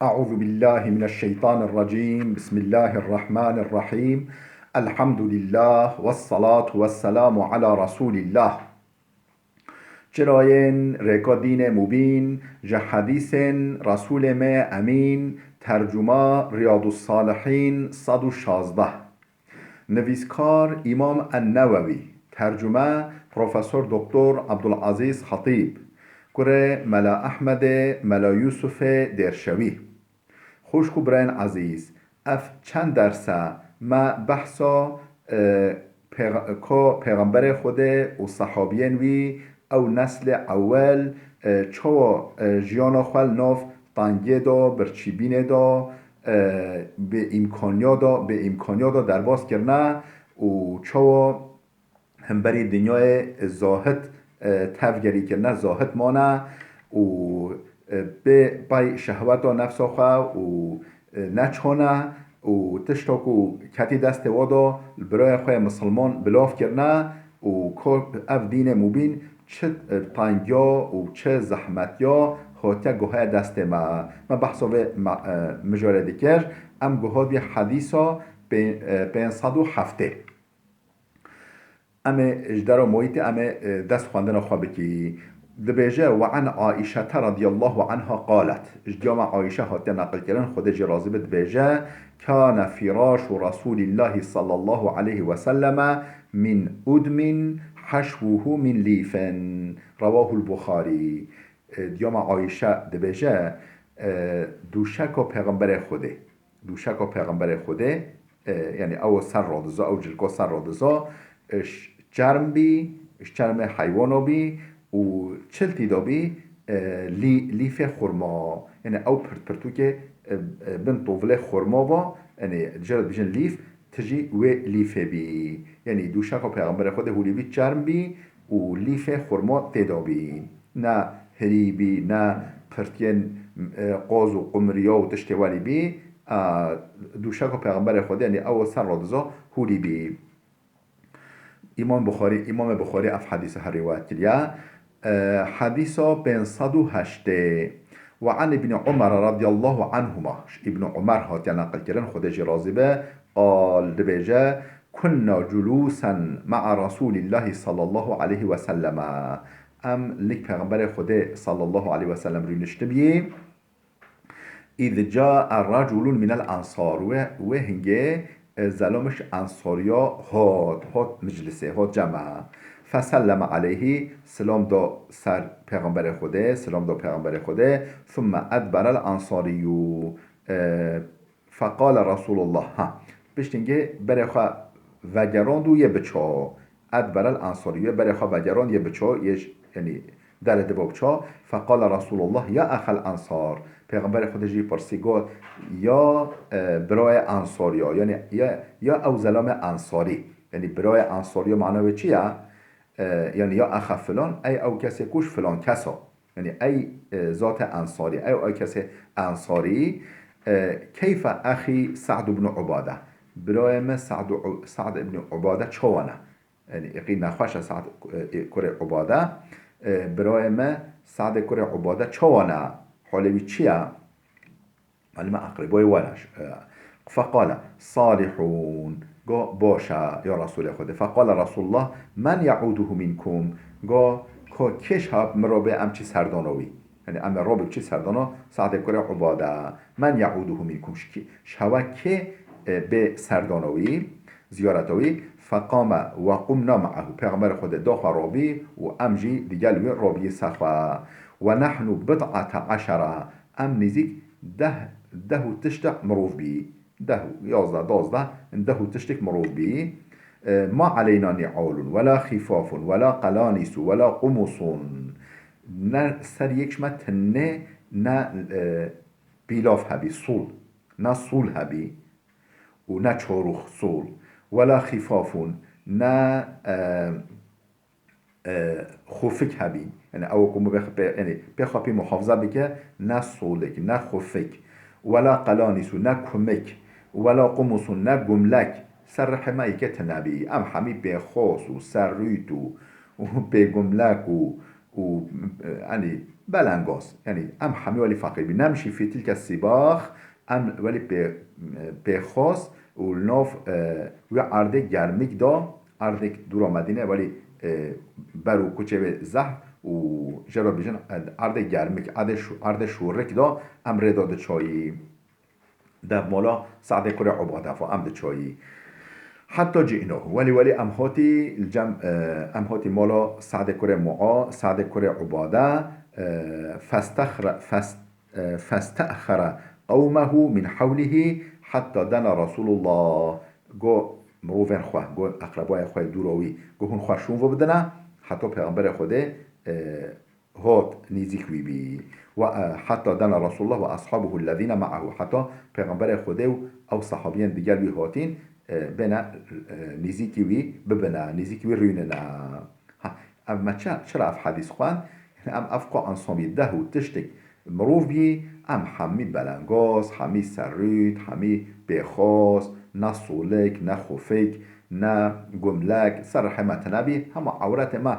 أعوذ بالله من الشيطان الرجيم بسم الله الرحمن الرحيم الحمد لله والصلاة والسلام على رسول الله چراین رکادین مبین جه حدیث رسول ما امین ترجمه ریاض الصالحین 116 نویسکار امام النووی ترجمه پروفسور دکتر عبدالعزیز خطیب کره ملا احمد ملا یوسف درشوی خوشکو برین عزیز اف چند درسه ما بحثا پیغمبر خود و صحابین وی او نسل اول چو جیانا خوال ناف تانگه دا برچیبینه دا به امکانیا دا درباز کرنه و چو هم بری دنیای زاهد تفگری کرنه زاهد مانه و به بای شهوت و نفس خواه و نچانه و تشتاکو کتی دست وادا برای خواه مسلمان بلاف کرنه و اف دین مبین چه تنگیا و چه زحمتیا هاته گوه دست ما بحثا به مجارده کر ام گوه بی حدیثا 507 ام اجدار مویت ام دست خواندن خواه بکی دبیجه وعن عائشة رضي الله عنها قالت اجدام عائشة هاته نقل کرن خود جرازه دبیجه كان فراش رسول الله صلى الله عليه وسلم من أدم حشوه من لیف رواه البخاری دیام عایشه دبیجه دوشک و پیغمبر خوده یعنی او سر رادزا او جلکا سر رادزا جرم بی جرم حیوانو بی و چلتی دا بی لیف خورما یعنی او پرتو که بن طوله خورما با یعنی جرد بیشن لیف تجی و لیف بی یعنی دوشک و پیغمبر خود هولی بی چرم بی و لیف خورما تدا بی نه هری بی نه پرتین قاز و قمریا و تشتوالی بی دوشک و پیغمبر خود یعنی او سر رادزا هولی بی امام بخاری اف حدیث هر روایت کریا حدیثا 508 وعن ابن عمر رضي الله عنهما ابن عمر هات نقل كرن خودش راضي به قال دبيجا كنا جلوسا مع رسول الله صلى الله عليه وسلم ام لك پیغمبر خود صلى الله عليه وسلم رو نشتبيه اذ جاء الرجل من الانصار و هنگه زلامش انصاریا هات مجلسه هات جمع فسلم علیه سلام دا سر پیغمبر خوده ثم ادبر الانصاری فقال رسول الله بشتنگه برای خواه وگران دو یه بچا ادبر الانصاری برای خواه وگران یه بچا یعنی در دبا بچا فقال رسول الله یا اخ الانصار پیغمبر خودشی پرسیگاه یا برای انصاریا یعنی یا او زلام انصاری یعنی برای انصاریا معنی چیه؟ یعنی یا اخ فلان ای او کسی کوش فلان کسا یعنی ای ذات انصاری ای او کسی انصاری کیف اخی سعد بن عباده برای من سعد بن عباده چوانه یعنی اقید نخواش سعد کره عباده برای من سعد کره عباده چوانه حالی چیه؟ معلومه اقربای ولش فقال صالحون گا باشه یا رسول خود فقال رسول الله من یعوده منکم گا که کش ها مرابع امچی سردانوی یعنی ام مرابع چی سردانا سعد کره عباده من یعوده منکم شوه که به سردانوی زیارتوی فقام و قمنا معه پیغمبر خود داخل رابی و امجی دیگلوی رابی سخوه و نحن بضعة عشره ام نزیک ده تشتق مروف بی ده 11 ده تشتك مروف به ما علينا نعال ولا خفاف ولا قلانس ولا قمص نه سر یک شمت نه بیلاف هبی صول نه صول هبی و نه چاروخ صول ولا خفاف نه خفک هبی یعنی او کمو یعنی بخواهی محافظه بکه نه صولک نه خفک ولا قلانس نه کمک ولا قمص نه گملک سر رحمه که تنبی ام همی به خاص و سر ریت و به گملک و یعنی بلنگاز يعني ام حمي ولي فقير بي نمشي في تلك السباخ ام ولي بخاص والناف و عرض گرمک دا عرض دور آمدینه ولی برو کوچه زهر و جرا بیجن عرض گرمک عرض شورک دا ام رداد چایی در مالا سعد کره عباده فا ام ده چایی حتی جئناه ولی امهاتی الجم امهاتی مالا سعد کره معا سعد کره عباده فاستأخر قومه من حوله حتى دنا رسول الله گو مروفن خواه گو اقربای خواه دوروی گو هون خواه شون و بدنا حتی پیغمبر خوده هات نزیک بی و حتی دنا رسول الله و اصحابه الذين معه حتی پیغمبر خوده او صحابیان دیگر بی هاتین بنا نزیکی وی ببنا نزیکی وی رویننا اما چرا اف حدیث خوان ام افقا انصامی ده و تشتک مروف بی ام حمی بلنگاز حمی سرید حمی بخواست نه صولک نه خوفک نه گملک سر حمت نبی همه عورت ما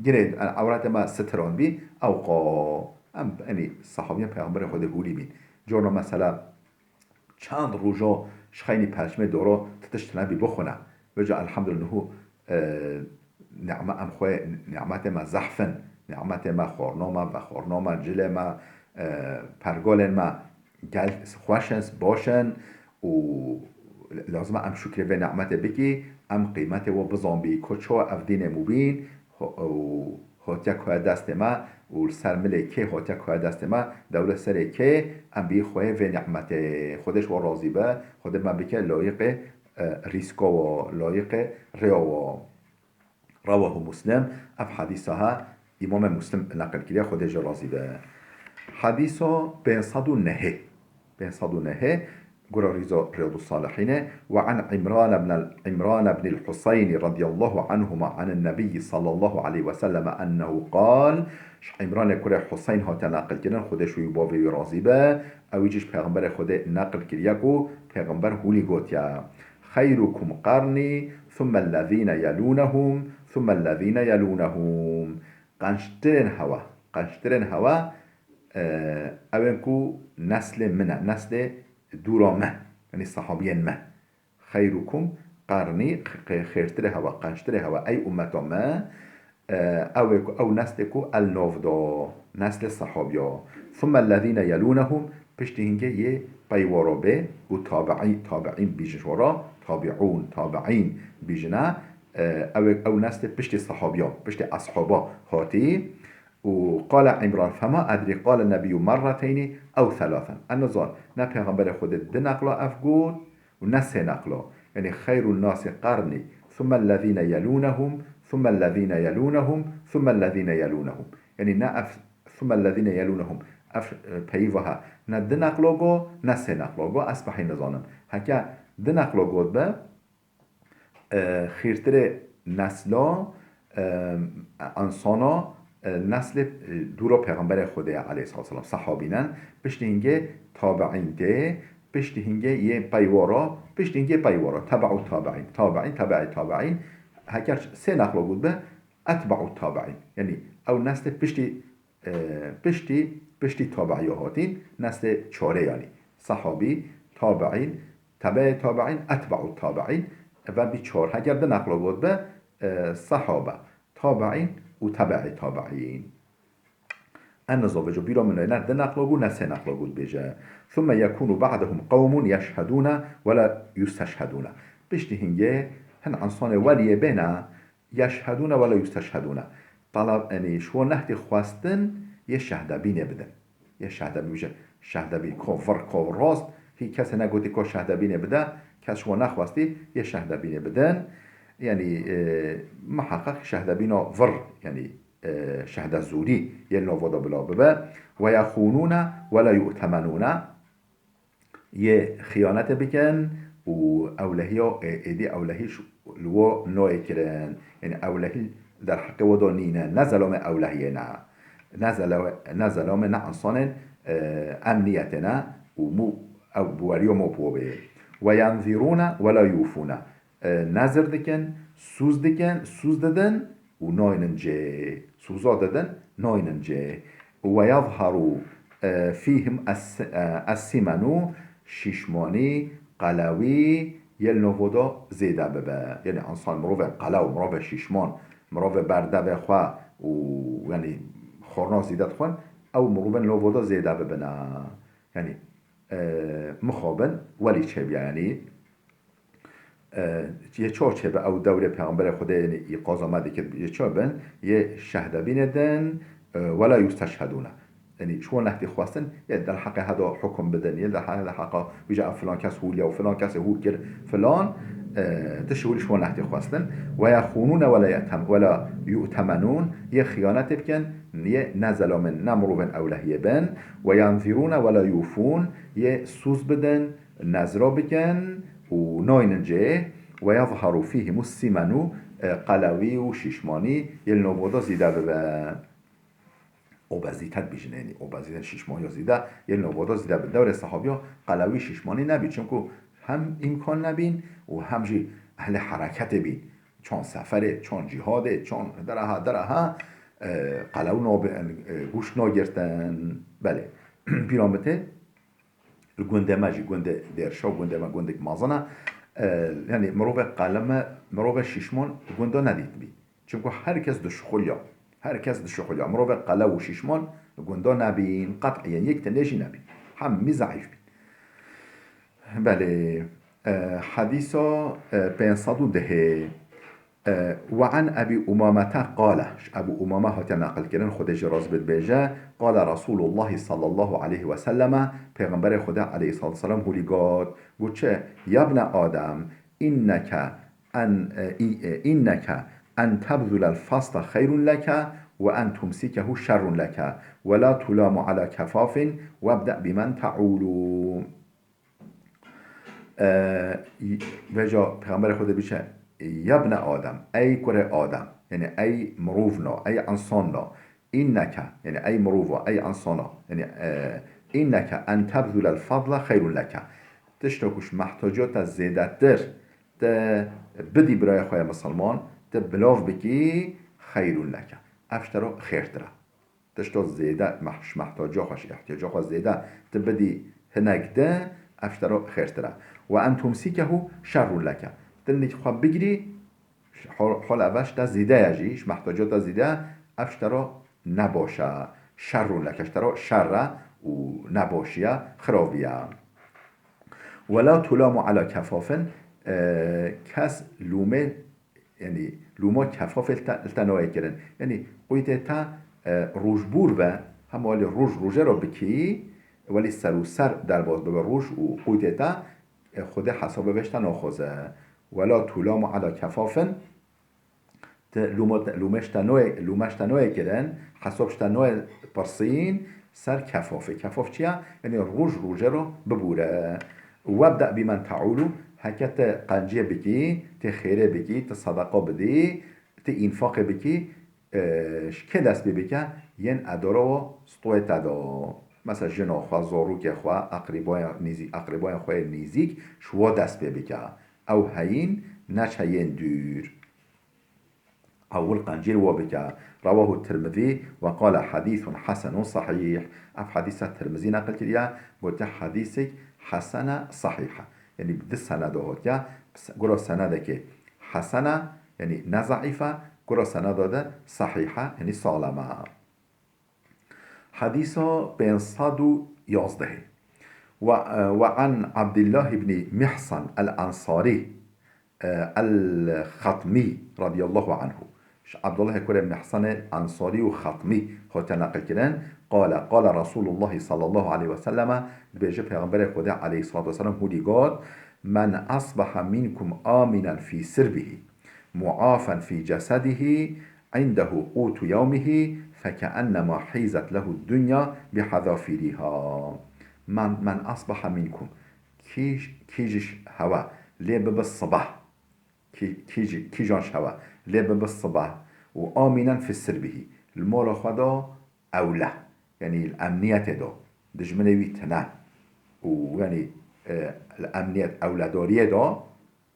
گرید عورت ما ستران بی اوقا ام یعنی صحابیان پیغمبر خود بولی بین جورنا مثلا چند روزا شخینی پشمه دورا تتشت نبی بخونه وجا الحمدلله نعمت ام خواه نعمت ما زحفن نعمت ما خورنامه و خورنامه جل ما پرگال ما گل خوشنس باشن و لازم ام شکر و نعمت بکی ام قیمت و بزان بی کچا افدین مبین و هاتیا که دست ما و سر ملکه هاتیا که دست ما دولت سر که ام بی خواه و نعمت خودش و راضی به خود ما بکه لایق ریسکا و لایق ریا و رواه مسلم اف حدیثها امام مسلم نقل کرده خودش راضی به حديثه بين صد النهي قرى رياض الصالحين وعن عمران بن الحسين رضي الله عنهما عن النبي صلى الله عليه وسلم أنه قال عمران كرة حسين هاتا نقل كرن خودش ويباوي رازيبه او يجيش پیغمبر خود نقل كريكو پیغمبر هولي قوتيا خيركم قرني ثم الذين يلونهم ثم الذين يلونهم قنشترن هوا اونكو نسل منه نسل دورا ما يعني صحابيين ما خيركم قرني خيرتر هوا قنشتر هوا اي امتا ما او نسلكو النوفدا نسل صحابيا ثم الذين يلونهم پشت يه قيوارا به و تابعين بيجنورا تابعين بيجنا او نسل پشت صحابيا پشت اصحابا هاتي وقال عمران فما أدري قال النبي مرتين أو ثلاثا النظار نا پیغمبر خود ده نقلا أفقود ونسه نقلا يعني خير الناس قرني ثم الذين يلونهم ثم الذين يلونهم ثم الذين يلونهم يعني نا ثم الذين يلونهم پیوها نا ده نقلا گو نسه نقلا گو أصبحي نظانم هكا ده نقلا گود به خيرتر نسلا انسانا نسل دورا پیغمبر خدا علیه السلام صحابینن پشت اینگه تابعین ده پشت اینگه یه پیوارا پشت اینگه پیوارا تبع تابعین هکر سه نقل بود به اتبع التابعین یعنی او نسل پشتی تابعی هاتین نسل چاره یعنی صحابی تابعین تابعین اتبع التابعین و بیچار هکر ده نقل بود به صحابه تابعین وتبع تابعين النظافة بيرا من هنا ده نقلقو نسي نقلقو بيجا ثم يكون بعدهم قوم يشهدون ولا يستشهدون بيشتي هنجي هن عنصان ولي بنا يشهدون ولا يستشهدون طلب اني شو نهتي خواستن يشهد بين بدن يشهد بيجا شهد بي كفر راست هي كسي نقوتي كو شهد بين بدا كس شو نخواستی يشهد بين بدن يعني محقق شهد بينا فر يعني شهد الزوري يلنوفودا بلا ببا ويخونون ولا يؤتمنون خيانة بكن و أولهي إيدي أولهي لو نوع كرن يعني أولهي در حق ودانينا نزلوا من أولهينا نزلوا من نعنصان أمنيتنا ومو أو بواريو مو بوبه وينذرون ولا يوفون نظر دکن سوز ددن و نایننجه سوزا دادن نایننجه و یظهر فیهم السمنو شیشمانی قلوی یل نوودا زیده ببه یعنی انسان مروف قلو مروف شیشمان مروف برده بخوا و یعنی خورنا زیدت خون او مروف نوودا زیده ببنه یعنی مخابن ولی چه یعنی یه چه به او دوره پیامبر خدا یعنی قاضی آمده که یه چه بن یه شهده بیندن ولا یستشهدونه یعنی شو نحتی خواستن یه در حق هدا حکم بدن یه در حق ویجا فلان کس هول یا فلان کس هول کرد فلان تشویل شو نحتی خواستن و یخونون ولا یؤتمنون یه خیانت بکن یه نزل من نمروبن اولهیه بن و ینظرون ولا یوفون یه سوز بدن نظرا بکن و نایننجه و یظهر فیهم السمنو قلوی و شیشمانی یه نوبودا زیده ببن اوبزیتت بیشنه یعنی اوبزیتن شیشمانی زیده یه نوبودا زیده به دور صحابی ها قلوی شیشمانی نبید چون که هم امکان نبین و هم جی اهل حرکت بین چون سفره چون جهاده چون درها قلو گوش ناگرتن بله پیرامته گنده ماجی گنده درشا گنده ما گنده مازنه یعنی مروه قلم مروه شیشمان گنده ندید بی چون که هر کس دشخولیا مروه قلم و شیشمان گنده نبین قطعا یک تنشی نبین هم می ضعیف بین بله حديثا 510 وعن أبي أمامة قال أبو أمامة هات نقل كرن خود جراز بيجا قال رسول الله صلى الله عليه وسلم پیغمبر خدا عليه الصلاة والسلام هولي قد چه يا ابن آدم إنك أن تبذل الفصل خير لك وأن تمسكه شر لك ولا تلام على كفاف وابدأ بمن تعول وجا پیغمبر خدا بیشه یبن آدم ای کره آدم یعنی ای مروفنا ای انساننا اینکه یعنی ای مروفا ای انسانا یعنی اینکه ان تبذل الفضل خیر لک تشتاکش محتاجات از زیدت در بدی برای خواه مسلمان بلاف بکی خیر لک افشترا خیر تره تشتا زیده محتاجا خوش احتیاجا خواه زیده بدی هنگ ده افشترا خیر تره و ان تمسیکه شر لک دلنی خواب بگیری حال اوش دا زیده یجیش محتاجات دا زیده افشترا نباشه شر لک افشترا شر و نباشیه خرابیه ولا تلام على کفافن کس لومه یعنی لوما کفاف التنوعی کرن یعنی قویت تا روشبور و همالی روژه را بکی ولی سر و سر در باز به روش و قویت تا خود حساب بشتن آخوزه ولا تلام على کفافن لومش تنوعی کرن حسابش تنوعی پرسین سر کفافه کفاف چیه؟ یعنی روژه را ببوره وابدأ بمن تعولو حکت قنجیه بکی تی خیره بکی تی صدقه بدی تی انفاق بکی که دست بکن ین ادارا و ستوی تدا مثلا جنا خواه زاروک خواه اقربای خواه نیزیک شوا دست بکن او هین نچه ین دور أول قنجير وبك رواه الترمذي وقال حديث حسن صحيح أف حديث الترمذي نقل كريا قلت حديثك حسنة صحيحة يعني بدي السنة يا قرأ سندك حسنة يعني نزعفة قرأ سند صحيحة يعني سالمة حديث بين صدو يازده وعن عبد الله بن محصن الأنصاري الخطمي رضي الله عنه عبد الله كره محصن أنصاري وخطمي هو تنقل كران قال رسول الله صلى الله عليه وسلم بيجي پیغمبر خدا عليه الصلاة والسلام هو قال من أصبح منكم آمنا في سربه معافا في جسده عنده قوت يومه فكأنما حيزت له الدنيا بحذافيرها من أصبح منكم كيجش هوا ليه بالصباح كي جانش هوا ليه بالصباح وآمنا في سربه المال خدا أولى يعني الأمنية دا دجمنوي تنا ويعني الأمنية أولادارية دا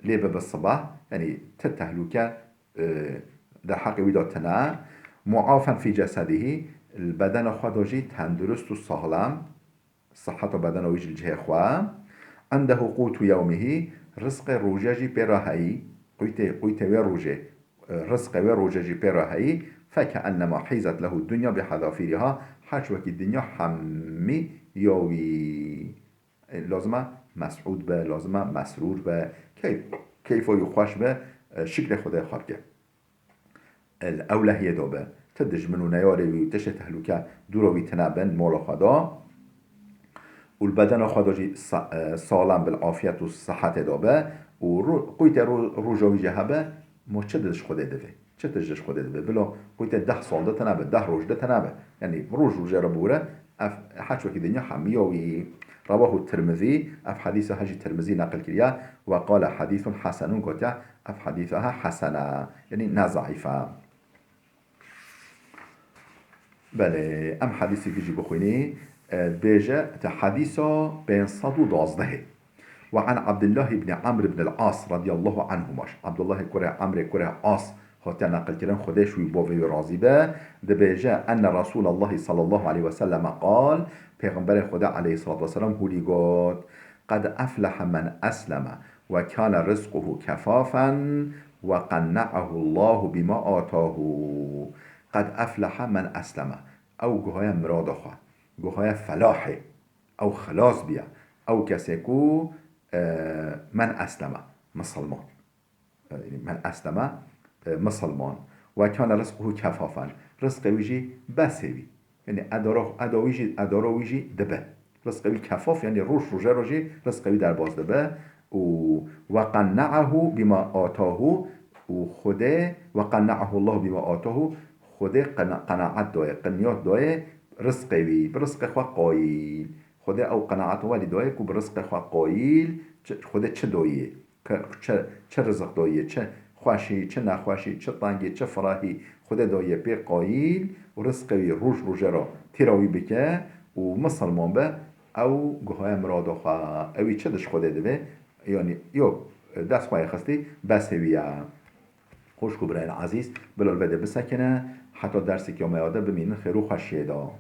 ليه بالصباح يعني تتهلوكا در حق ویدا تنه معافا فی جسده البدن خودجی تندرست و سالم صحت و بدن ویج الجه خواه عنده قوت یومه رزق روجاجی براهی قوت و روجه رزق و روجاجی براهی فكأنما حيزت له الدنيا بحذافيرها حج وكي الدنيا حمي يوي لازمه مسعود به لازمه مسرور به كيف يخوش به شكل خدا خارجه الأولى هي دوبه تدج منو نياري ويتش تهلوكه دوروي تنبن مولا خدا والبدن خدا جي سالم بالعافية والصحة دوبه وقويت روجاوي جهبه ما چه دش خدا دوه چه تجش خدا دوه بلا قويت 10 سال ده تنبه 10 روج ده تنبه يعني روج ربوره حج وكي دنيا حميوي رواه الترمذي اف حديث حج الترمذي نقل كريا وقال حديث حسن قطع اف حديثها حسنه يعني نضعيفه بله ام حديثي بيجي بخويني بيجا حديثا بين صدو دازده وعن عبد الله بن عمرو بن العاص رضي الله عنهما عبد الله كره عمرو كره عاص هاتي نقل كرن خدش ويبوفي راضي به دبيجا أن رسول الله صلى الله عليه وسلم قال پیغمبر خدا عليه الصلاة والسلام هولي قد قد أفلح من أسلم وكان رزقه كفافا وقنعه الله بما آتاه قد أفلح من أسلم أو جهاية مرادخة جهاية فلاحه أو خلاص بيا أو كسيكو من أسلم مسلمان من أسلم مسلمان و کان رزقه کفافا رزق ویجی بسیوی یعنی ادارا ویجی دبه رزق وی کفاف یعنی روجی رزق وی در باز دبه و قنعه بما آتاه و خوده و قنعه الله بما آتاه خوده قناعت دایه قنیات دایه رزق وی برزق خواه قایل خوده او قناعت ولی دایه که برزق خواه قایل خوده چه دایه چه رزق دایه چه خوشی چه نخوشی چه تنگی چه فراهی خدا دایه پی قایل و رزقی روج را تیراوی بکه و مسلمان به او گوهای مراد خواه اوی چه دش خدا دوه یعنی یو دست خواهی خستی بس هویه خوش کو برای عزیز بلال بده بسکنه حتی درسی که ما یاده بمینن خیرو خوشیه دا